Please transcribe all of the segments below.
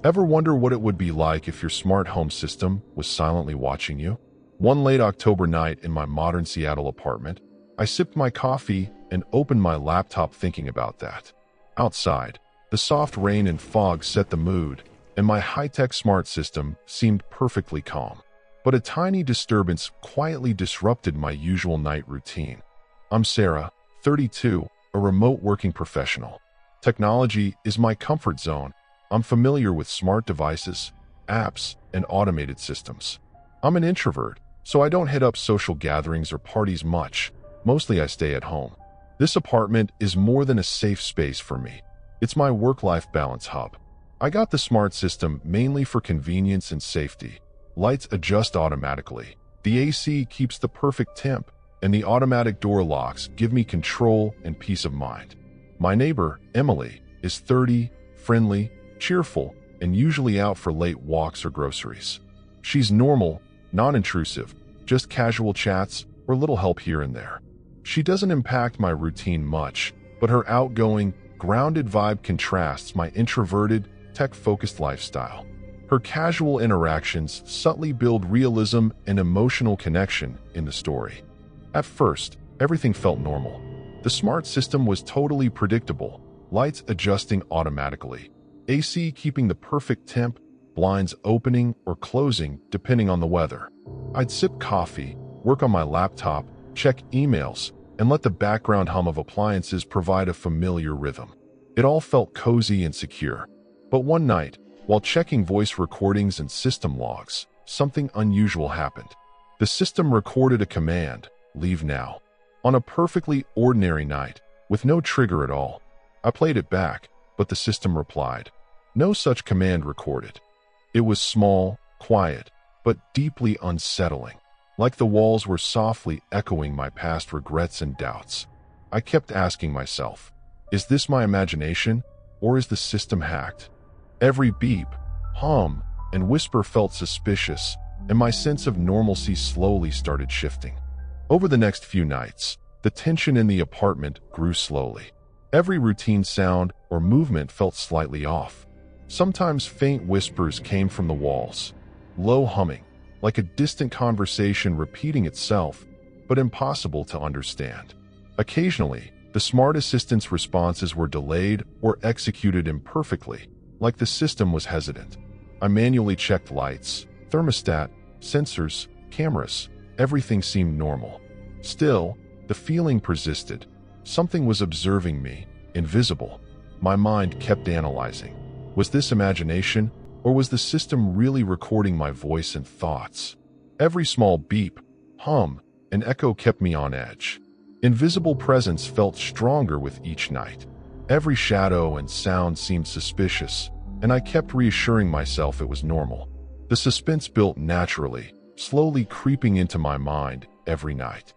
Ever wonder what it would be like if your smart home system was silently watching you? One late October night in my modern Seattle apartment, I sipped my coffee and opened my laptop thinking about that. Outside, the soft rain and fog set the mood, and my high-tech smart system seemed perfectly calm. But a tiny disturbance quietly disrupted my usual night routine. I'm Sarah, 32, a remote working professional. Technology is my comfort zone. I'm familiar with smart devices, apps, and automated systems. I'm an introvert, so I don't hit up social gatherings or parties much. Mostly I stay at home. This apartment is more than a safe space for me. It's my work-life balance hub. I got the smart system mainly for convenience and safety. Lights adjust automatically. The AC keeps the perfect temp, and the automatic door locks give me control and peace of mind. My neighbor, Emily, is 30, friendly, cheerful, and usually out for late walks or groceries. She's normal, non-intrusive, just casual chats or little help here and there. She doesn't impact my routine much, but her outgoing, grounded vibe contrasts my introverted, tech-focused lifestyle. Her casual interactions subtly build realism and emotional connection in the story. At first, everything felt normal. The smart system was totally predictable, lights adjusting automatically, AC keeping the perfect temp, blinds opening or closing depending on the weather. I'd sip coffee, work on my laptop, check emails, and let the background hum of appliances provide a familiar rhythm. It all felt cozy and secure. But one night, while checking voice recordings and system logs, something unusual happened. The system recorded a command, "Leave now." On a perfectly ordinary night, with no trigger at all. I played it back, but the system replied, "No such command recorded." It was small, quiet, but deeply unsettling, like the walls were softly echoing my past regrets and doubts. I kept asking myself, is this my imagination, or is the system hacked? Every beep, hum, and whisper felt suspicious, and my sense of normalcy slowly started shifting. Over the next few nights, the tension in the apartment grew slowly. Every routine sound or movement felt slightly off. Sometimes faint whispers came from the walls, low humming, like a distant conversation repeating itself, but impossible to understand. Occasionally, the smart assistant's responses were delayed or executed imperfectly, like the system was hesitant. I manually checked lights, thermostat, sensors, cameras. Everything seemed normal. Still, the feeling persisted. Something was observing me, invisible. My mind kept analyzing. Was this imagination, or was the system really recording my voice and thoughts? Every small beep, hum, and echo kept me on edge. Invisible presence felt stronger with each night. Every shadow and sound seemed suspicious, and I kept reassuring myself it was normal. The suspense built naturally, slowly creeping into my mind every night.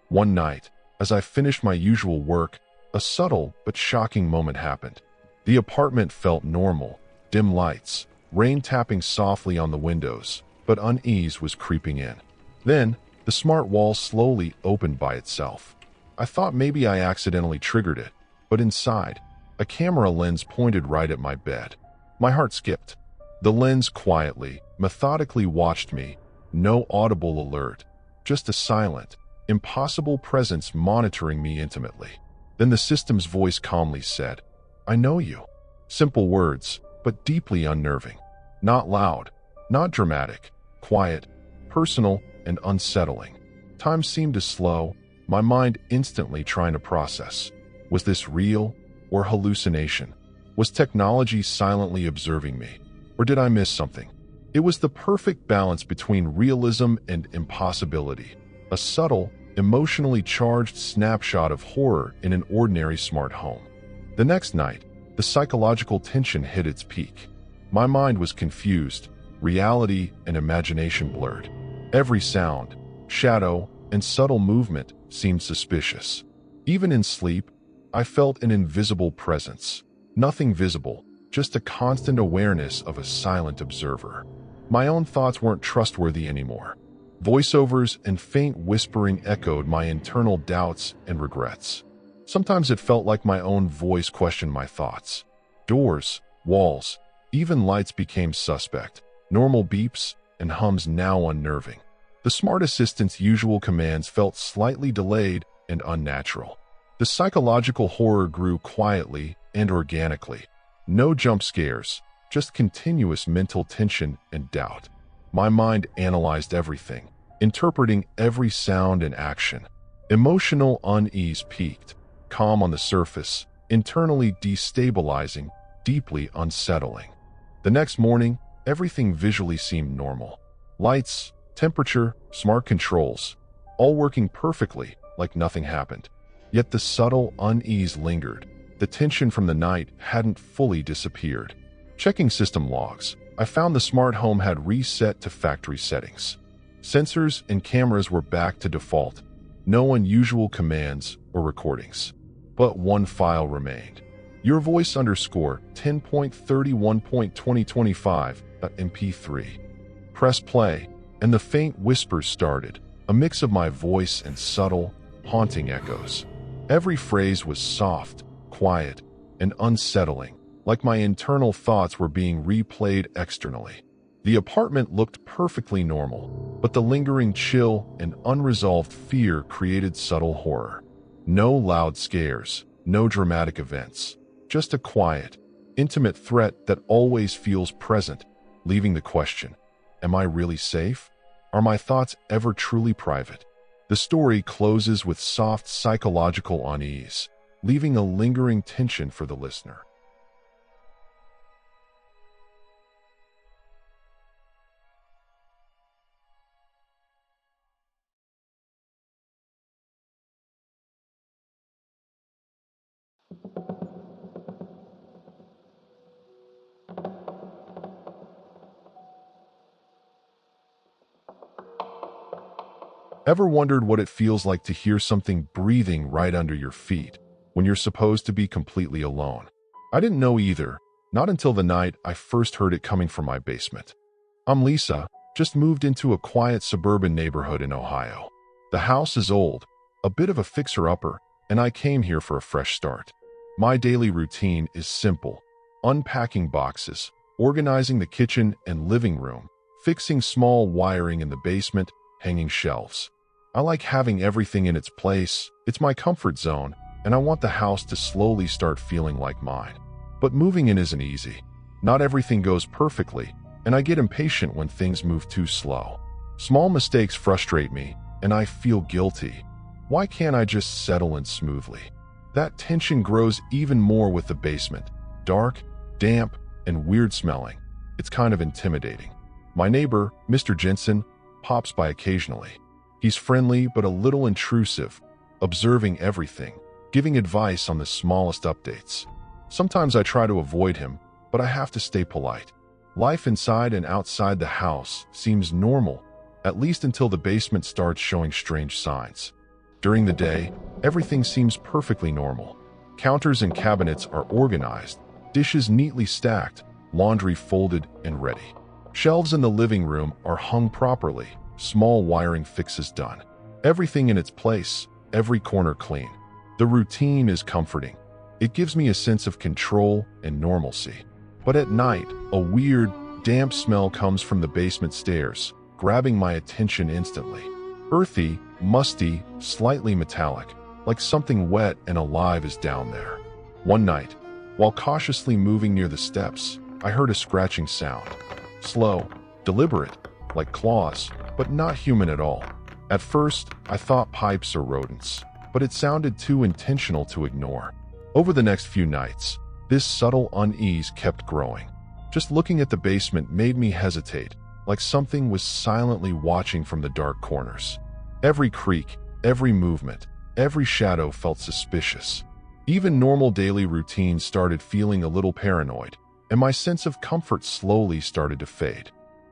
One night, as I finished my usual work, a subtle but shocking moment happened. The apartment felt normal, dim lights, rain tapping softly on the windows, but unease was creeping in. Then, the smart wall slowly opened by itself. I thought maybe I accidentally triggered it, but inside, a camera lens pointed right at my bed. My heart skipped. The lens quietly, methodically watched me. No audible alert, just a silent, impossible presence monitoring me intimately. Then the system's voice calmly said, "I know you." Simple words, but deeply unnerving. Not loud, not dramatic, quiet, personal, and unsettling. Time seemed to slow, my mind instantly trying to process. Was this real or hallucination? Was technology silently observing me? Or did I miss something? It was the perfect balance between realism and impossibility. A subtle, emotionally charged snapshot of horror in an ordinary smart home. The next night, the psychological tension hit its peak. My mind was confused, reality and imagination blurred. Every sound, shadow, and subtle movement seemed suspicious. Even in sleep, I felt an invisible presence. Nothing visible, just a constant awareness of a silent observer. My own thoughts weren't trustworthy anymore. Voiceovers and faint whispering echoed my internal doubts and regrets. Sometimes it felt like my own voice questioned my thoughts. Doors, walls, Even lights became suspect. Normal beeps and hums now unnerving. The smart assistant's usual commands felt slightly delayed and unnatural. The psychological horror grew quietly and organically. No jump scares, just continuous mental tension and doubt. My mind analyzed everything, interpreting every sound and action. Emotional unease peaked, calm on the surface, internally destabilizing, deeply unsettling. The next morning, everything visually seemed normal. Lights, temperature, smart controls, all working perfectly, like nothing happened. Yet the subtle unease lingered. The tension from the night hadn't fully disappeared. Checking system logs, I found the smart home had reset to factory settings. Sensors and cameras were back to default. No unusual commands or recordings. But one file remained. Your voice underscore 10.31.2025.mp3. Press play, and the faint whispers started, a mix of my voice and subtle, haunting echoes. Every phrase was soft, quiet, and unsettling, like my internal thoughts were being replayed externally. The apartment looked perfectly normal, but the lingering chill and unresolved fear created subtle horror. No loud scares, no dramatic events, just a quiet, intimate threat that always feels present, leaving the question, am I really safe? Are my thoughts ever truly private? The story closes with soft psychological unease, leaving a lingering tension for the listener. Ever wondered what it feels like to hear something breathing right under your feet when you're supposed to be completely alone? I didn't know either, not until the night I first heard it coming from my basement. I'm Lisa, just moved into a quiet suburban neighborhood in Ohio. The house is old, a bit of a fixer-upper, and I came here for a fresh start. My daily routine is simple: unpacking boxes, organizing the kitchen and living room, fixing small wiring in the basement, hanging shelves. I like having everything in its place. It's my comfort zone, and I want the house to slowly start feeling like mine. But moving in isn't easy. Not everything goes perfectly, and I get impatient when things move too slow. Small mistakes frustrate me, and I feel guilty. Why can't I just settle in smoothly? That tension grows even more with the basement. Dark, damp, and weird smelling. It's kind of intimidating. My neighbor, Mr. Jensen, pops by occasionally. He's friendly but a little intrusive, observing everything, giving advice on the smallest updates. Sometimes I try to avoid him, but I have to stay polite. Life inside and outside the house seems normal, at least until the basement starts showing strange signs. During the day, everything seems perfectly normal. Counters and cabinets are organized, dishes neatly stacked, laundry folded and ready. Shelves in the living room are hung properly, small wiring fixes done. Everything in its place, every corner clean. The routine is comforting. It gives me a sense of control and normalcy. But at night, a weird, damp smell comes from the basement stairs, grabbing my attention instantly. Earthy, musty, slightly metallic, like something wet and alive is down there. One night, while cautiously moving near the steps, I heard a scratching sound. Slow, deliberate, like claws, but not human at all. At first, I thought pipes or rodents, but it sounded too intentional to ignore. Over the next few nights, this subtle unease kept growing. Just looking at the basement made me hesitate, like something was silently watching from the dark corners. Every creak, every movement, every shadow felt suspicious. Even normal daily routines started feeling a little paranoid, and my sense of comfort slowly started to fade.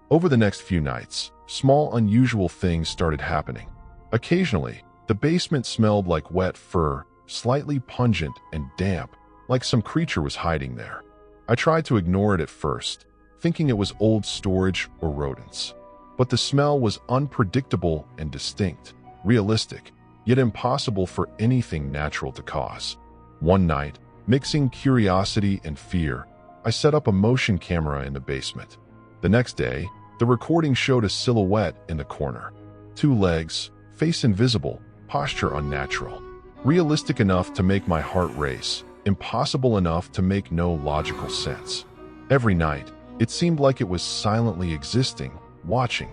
Over the next few nights, small unusual things started happening. Occasionally, the basement smelled like wet fur, slightly pungent and damp, like some creature was hiding there. I tried to ignore it at first, thinking it was old storage or rodents. But the smell was unpredictable and distinct, realistic, yet impossible for anything natural to cause. One night, mixing curiosity and fear, I set up a motion camera in the basement. The next day, the recording showed a silhouette in the corner. 2 legs, face invisible, posture unnatural. Realistic enough to make my heart race, impossible enough to make no logical sense. Every night, it seemed like it was silently existing, watching.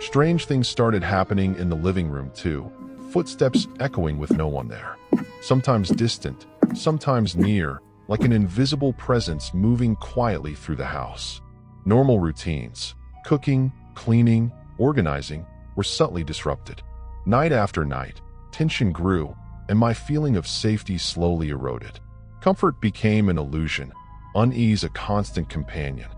Strange things started happening in the living room too, footsteps echoing with no one there. Sometimes distant, sometimes near, like an invisible presence moving quietly through the house. Normal routines, cooking, cleaning, organizing, were subtly disrupted. Night after night, tension grew, and my feeling of safety slowly eroded. Comfort became an illusion, unease a constant companion.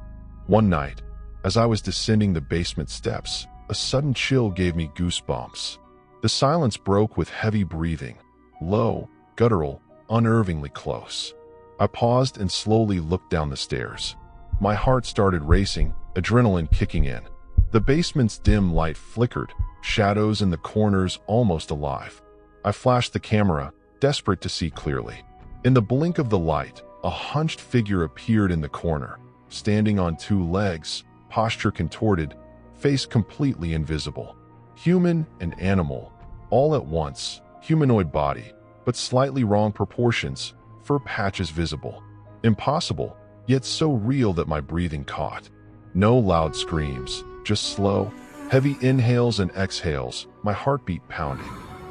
One night, as I was descending the basement steps, a sudden chill gave me goosebumps. The silence broke with heavy breathing, low, guttural, unnervingly close. I paused and slowly looked down the stairs. My heart started racing, adrenaline kicking in. The basement's dim light flickered, shadows in the corners almost alive. I flashed the camera, desperate to see clearly. In the blink of the light, a hunched figure appeared in the corner, standing on 2 legs, posture contorted, face completely invisible. Human and animal, all at once, humanoid body, but slightly wrong proportions, fur patches visible. Impossible, yet so real that my breathing caught. No loud screams, just slow, heavy inhales and exhales, my heartbeat pounding.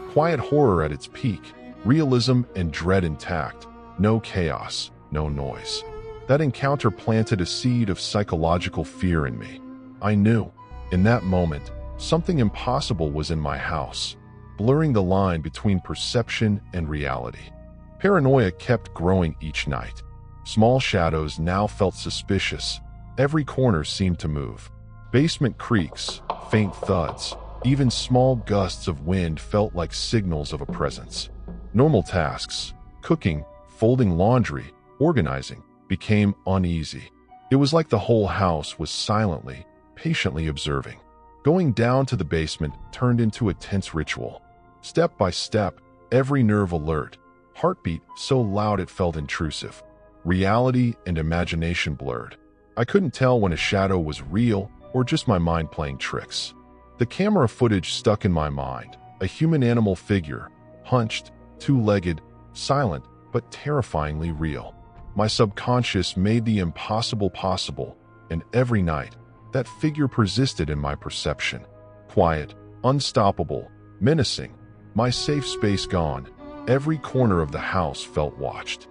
Quiet horror at its peak, realism and dread intact, no chaos, no noise. That encounter planted a seed of psychological fear in me. I knew, in that moment, something impossible was in my house, blurring the line between perception and reality. Paranoia kept growing each night. Small shadows now felt suspicious. Every corner seemed to move. Basement creaks, faint thuds, even small gusts of wind felt like signals of a presence. Normal tasks, cooking, folding laundry, organizing, became uneasy. It was like the whole house was silently, patiently observing. Going down to the basement turned into a tense ritual. Step by step, every nerve alert, heartbeat so loud it felt intrusive. Reality and imagination blurred. I couldn't tell when a shadow was real or just my mind playing tricks. The camera footage stuck in my mind, a human-animal figure, hunched, 2-legged, silent, but terrifyingly real. My subconscious made the impossible possible, and every night, that figure persisted in my perception. Quiet, unstoppable, menacing, my safe space gone, every corner of the house felt watched.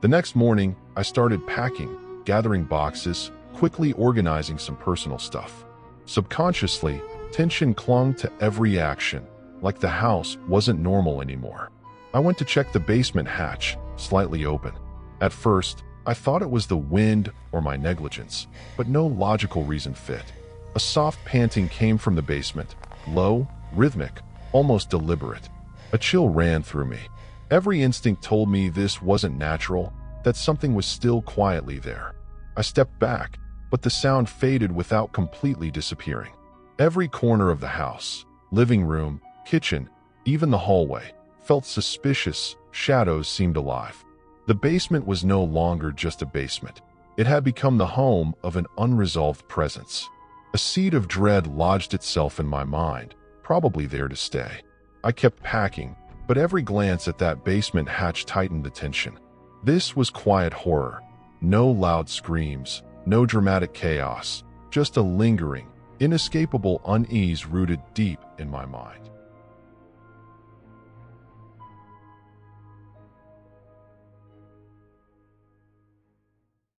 The next morning, I started packing, gathering boxes, quickly organizing some personal stuff. Subconsciously, tension clung to every action, like the house wasn't normal anymore. I went to check the basement hatch, slightly open. At first, I thought it was the wind or my negligence, but no logical reason fit. A soft panting came from the basement, low, rhythmic, almost deliberate. A chill ran through me. Every instinct told me this wasn't natural, that something was still quietly there. I stepped back, but the sound faded without completely disappearing. Every corner of the house, living room, kitchen, even the hallway, felt suspicious. Shadows seemed alive. The basement was no longer just a basement. It had become the home of an unresolved presence. A seed of dread lodged itself in my mind, probably there to stay. I kept packing, but every glance at that basement hatch tightened the tension. This was quiet horror. No loud screams, no dramatic chaos, just a lingering, inescapable unease rooted deep in my mind.